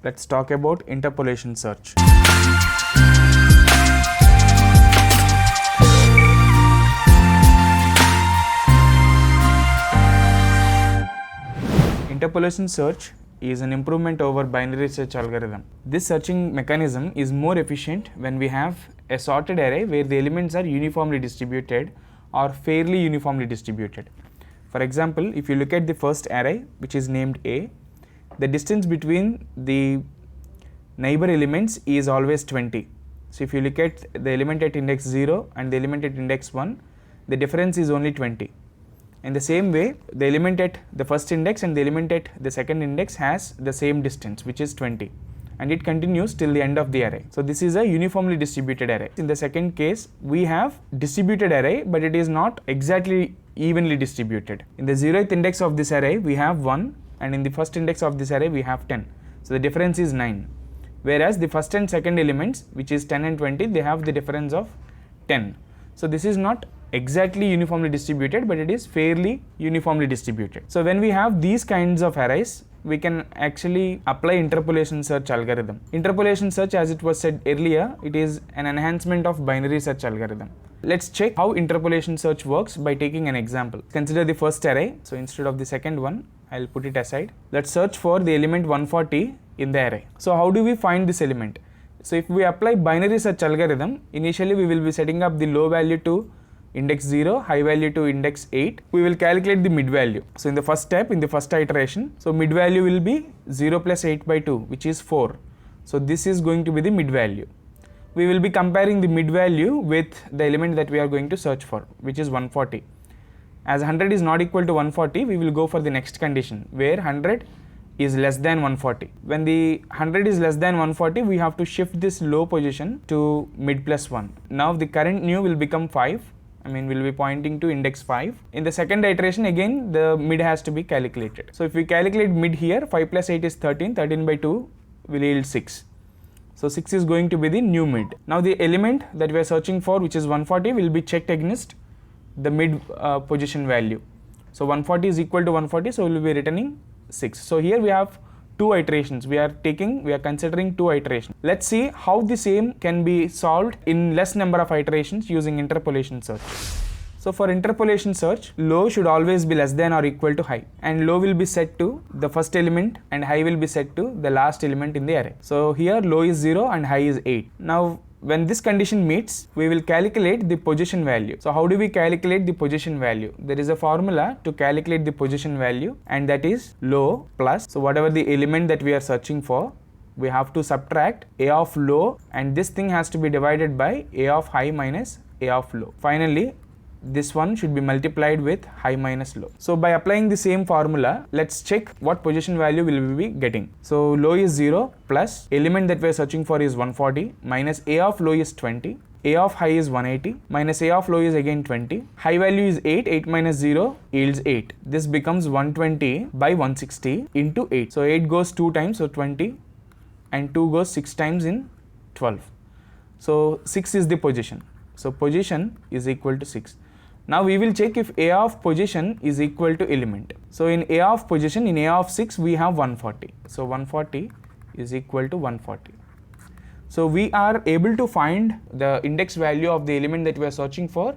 let's talk about interpolation search. Interpolation search is an improvement over binary search algorithm. This searching mechanism is more efficient when we have a sorted array where the elements are uniformly distributed or fairly uniformly distributed. For example, if you look at the first array, which is named A, the distance between the neighbor elements is always 20. So if you look at the element at index 0 and the element at index 1, the difference is only 20. In the same way, the element at the first index and the element at the second index has the same distance, which is 20, and it continues till the end of the array. So this is a uniformly distributed array. In the second case, we have distributed array, but it is not exactly evenly distributed. In the 0th index of this array, we have 1, and in the first index of this array, we have 10. So the difference is 9. Whereas the first and second elements, which is 10 and 20, they have the difference of 10. So this is not exactly uniformly distributed, but it is fairly uniformly distributed. So when we have these kinds of arrays, we can actually apply interpolation search algorithm. Interpolation search, as it was said earlier, it is an enhancement of binary search algorithm. Let's check how interpolation search works by taking an example. Consider the first array. So instead of the second one, I'll put it aside. Let's search for the element 140 in the array. So how do we find this element? So if we apply binary search algorithm, initially we will be setting up the low value to index 0, high value to index 8. We will calculate the mid value. So in the first step, in the first iteration, so mid value will be 0 plus 8 by 2, which is 4. So this is going to be the mid value. We will be comparing the mid value with the element that we are going to search for, which is 140. As 100 is not equal to 140, we will go for the next condition, where 100 is less than 140. When the 100 is less than 140, we have to shift this low position to mid plus 1. Now the current new will become 5. We'll be pointing to index 5. In the second iteration, again the mid has to be calculated. So if we calculate mid here, 5 plus 8 is 13, 13 by 2 will yield 6. So 6 is going to be the new mid. Now the element that we are searching for, which is 140, will be checked against the mid position value. So 140 is equal to 140, so we will be returning 6. So here we have two iterations. We are considering two iterations. Let's see how the same can be solved in less number of iterations using interpolation search. So for interpolation search, low should always be less than or equal to high, and low will be set to the first element and high will be set to the last element in the array. So here low is 0 and high is 8. Now when this condition meets, we will calculate the position value. So how do we calculate the position value? There is a formula to calculate the position value, and that is low plus, so whatever the element that we are searching for, we have to subtract a of low, and this thing has to be divided by a of high minus a of low. Finally, this one should be multiplied with high minus low. So by applying the same formula, let's check what position value will we be getting. So low is 0 plus element that we are searching for is 140 minus a of low is 20, a of high is 180 minus a of low is again 20, high value is 8, 8 minus 0 yields 8. This becomes 120 by 160 into 8. So 8 goes 2 times, so 20, and 2 goes 6 times in 12. So 6 is the position. So position is equal to 6. Now we will check if a of position is equal to element. So in a of position, in a of 6, we have 140. So 140 is equal to 140. So we are able to find the index value of the element that we are searching for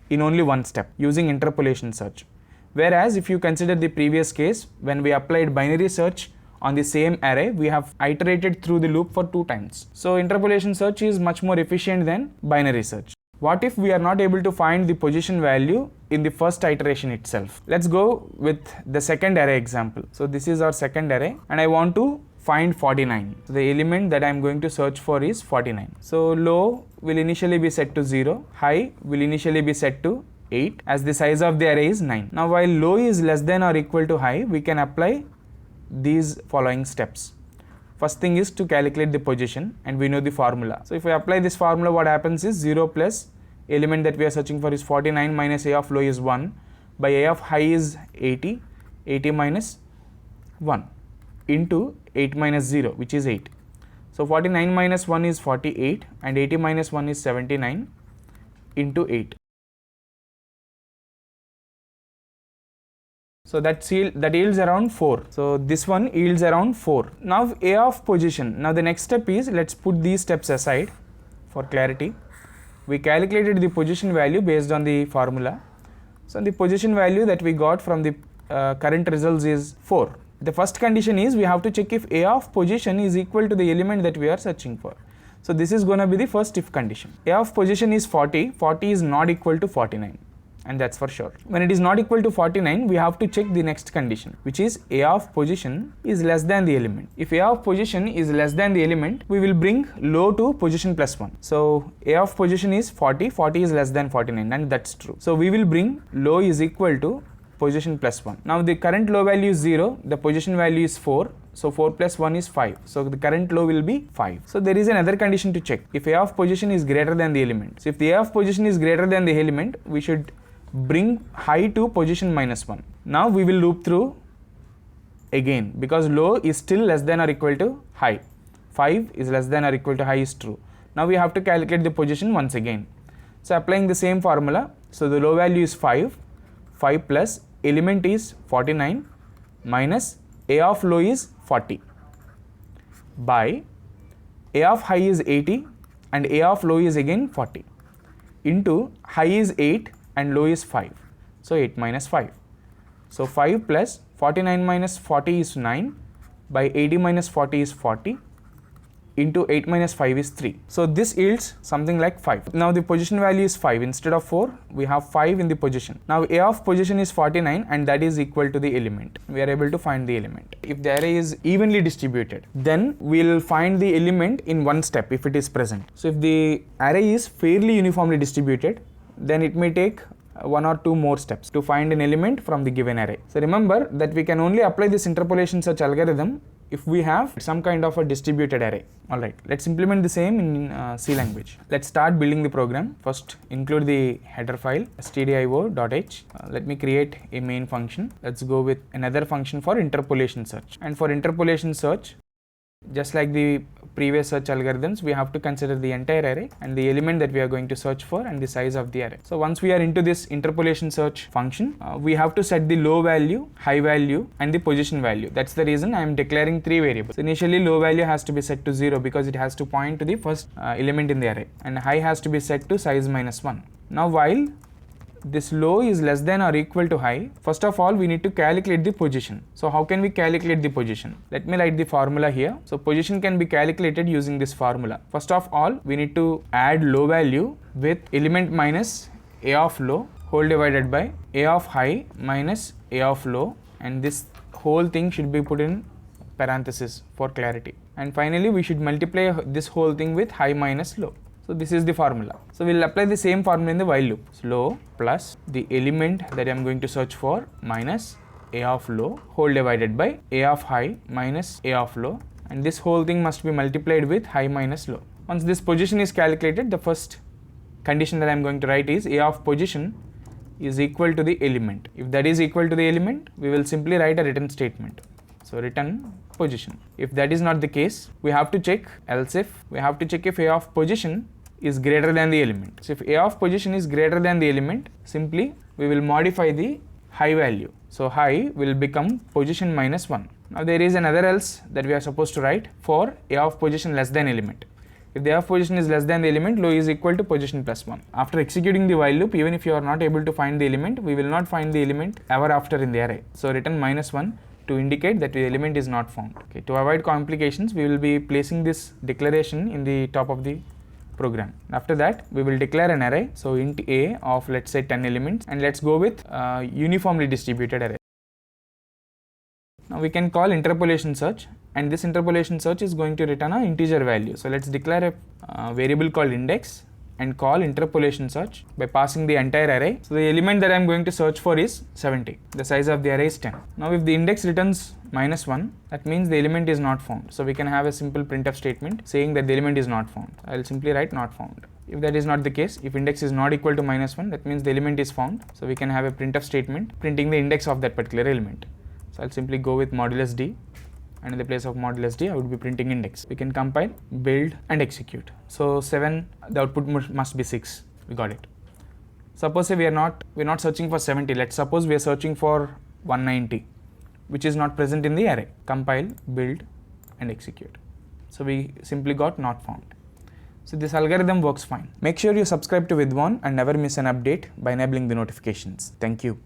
in only one step using interpolation search. Whereas if you consider the previous case, when we applied binary search on the same array, we have iterated through the loop for 2 times. So interpolation search is much more efficient than binary search. What if we are not able to find the position value in the first iteration itself? Let's go with the second array example. So this is our second array, and I want to find 49. So the element that I am going to search for is 49. So low will initially be set to 0, high will initially be set to 8, as the size of the array is 9. Now while low is less than or equal to high, we can apply these following steps. First thing is to calculate the position, and we know the formula. So if we apply this formula, what happens is 0 plus element that we are searching for is 49 minus a of low is 1 by a of high is 80, 80 minus 1 into 8 minus 0, which is 8. So 49 minus 1 is 48, and 80 minus 1 is 79 into 8. So that yields around 4. So this one yields around 4. Now A of position. Now the next step is, let's put these steps aside for clarity. We calculated the position value based on the formula. So the position value that we got from the current results is 4. The first condition is we have to check if A of position is equal to the element that we are searching for. So this is going to be the first if condition. A of position is 40. 40 is not equal to 49. And that's for sure. When it is not equal to 49, we have to check the next condition, which is A of position is less than the element. If A of position is less than the element, we will bring low to position plus 1. So A of position is 40, 40 is less than 49, and that's true. So we will bring low is equal to position plus 1. Now the current low value is 0, the position value is 4. So 4 plus 1 is 5. So the current low will be 5. So there is another condition to check. If A of position is greater than the element. So if the A of position is greater than the element, we should bring high to position minus 1. Now we will loop through again because low is still less than or equal to high. 5 is less than or equal to high is true. Now we have to calculate the position once again. So applying the same formula, so the low value is 5, 5 plus element is 49 minus A of low is 40 by A of high is 80 and A of low is again 40 into high is 8 and low is 5. So 8 minus 5. So 5 plus 49 minus 40 is 9 by 80 minus 40 is 40 into 8 minus 5 is 3. So this yields something like 5. Now the position value is 5. Instead of 4, we have 5 in the position. Now A of position is 49 and that is equal to the element. We are able to find the element. If the array is evenly distributed, then we'll find the element in one step if it is present. So if the array is fairly uniformly distributed, then it may take 1 or 2 more steps to find an element from the given array. So remember that we can only apply this interpolation search algorithm if we have some kind of a distributed array. Alright, let's implement the same in C language. Let's start building the program. First include the header file stdio.h. Let me create a main function. Let's go with another function for interpolation search. And for interpolation search, just like the previous search algorithms, we have to consider the entire array and the element that we are going to search for and the size of the array. So once we are into this interpolation search function, we have to set the low value, high value and the position value. That's the reason I am declaring 3 variables. So initially low value has to be set to 0 because it has to point to the first element in the array, and high has to be set to size minus 1. Now while this low is less than or equal to high, first of all we need to calculate the position. So how can we calculate the position? Let me write the formula here. So position can be calculated using this formula. First of all, we need to add low value with element minus A of low whole divided by A of high minus A of low, and this whole thing should be put in parenthesis for clarity. And finally we should multiply this whole thing with high minus low. So this is the formula. So we'll apply the same formula in the while loop. So low plus the element that I am going to search for minus A of low whole divided by A of high minus A of low, and this whole thing must be multiplied with high minus low. Once this position is calculated, the first condition that I am going to write is A of position is equal to the element. If that is equal to the element, we will simply write a return statement. So return position. If that is not the case, we have to check else if. We have to check if A of position is greater than the element. So if A of position is greater than the element, simply we will modify the high value. So high will become position minus 1. Now there is another else that we are supposed to write for A of position less than element. If the A of position is less than the element, low is equal to position plus 1. After executing the while loop, even if you are not able to find the element, we will not find the element ever after in the array. So return minus 1 to indicate that the element is not found. Okay, to avoid complications, we will be placing this declaration in the top of the program. After that, we will declare an array. So int A of let's say 10 elements, and let's go with uniformly distributed array. Now we can call interpolation search, and this interpolation search is going to return an integer value. So let's declare a variable called index and call interpolation search by passing the entire array. So the element that I am going to search for is 70. The size of the array is 10. Now if the index returns minus 1, that means the element is not found. So we can have a simple printf statement saying that the element is not found. I will simply write not found. If that is not the case, if index is not equal to minus 1, that means the element is found. So we can have a printf statement printing the index of that particular element. So I'll simply go with modulus d, and in the place of modulus d I would be printing index. We can compile, build and execute. So 7, the output must be 6. We got it. Suppose we're not searching for 70. Let's suppose we are searching for 190, which is not present in the array. Compile, build, and execute. So we simply got not found. So this algorithm works fine. Make sure you subscribe to Vidwan and never miss an update by enabling the notifications. Thank you.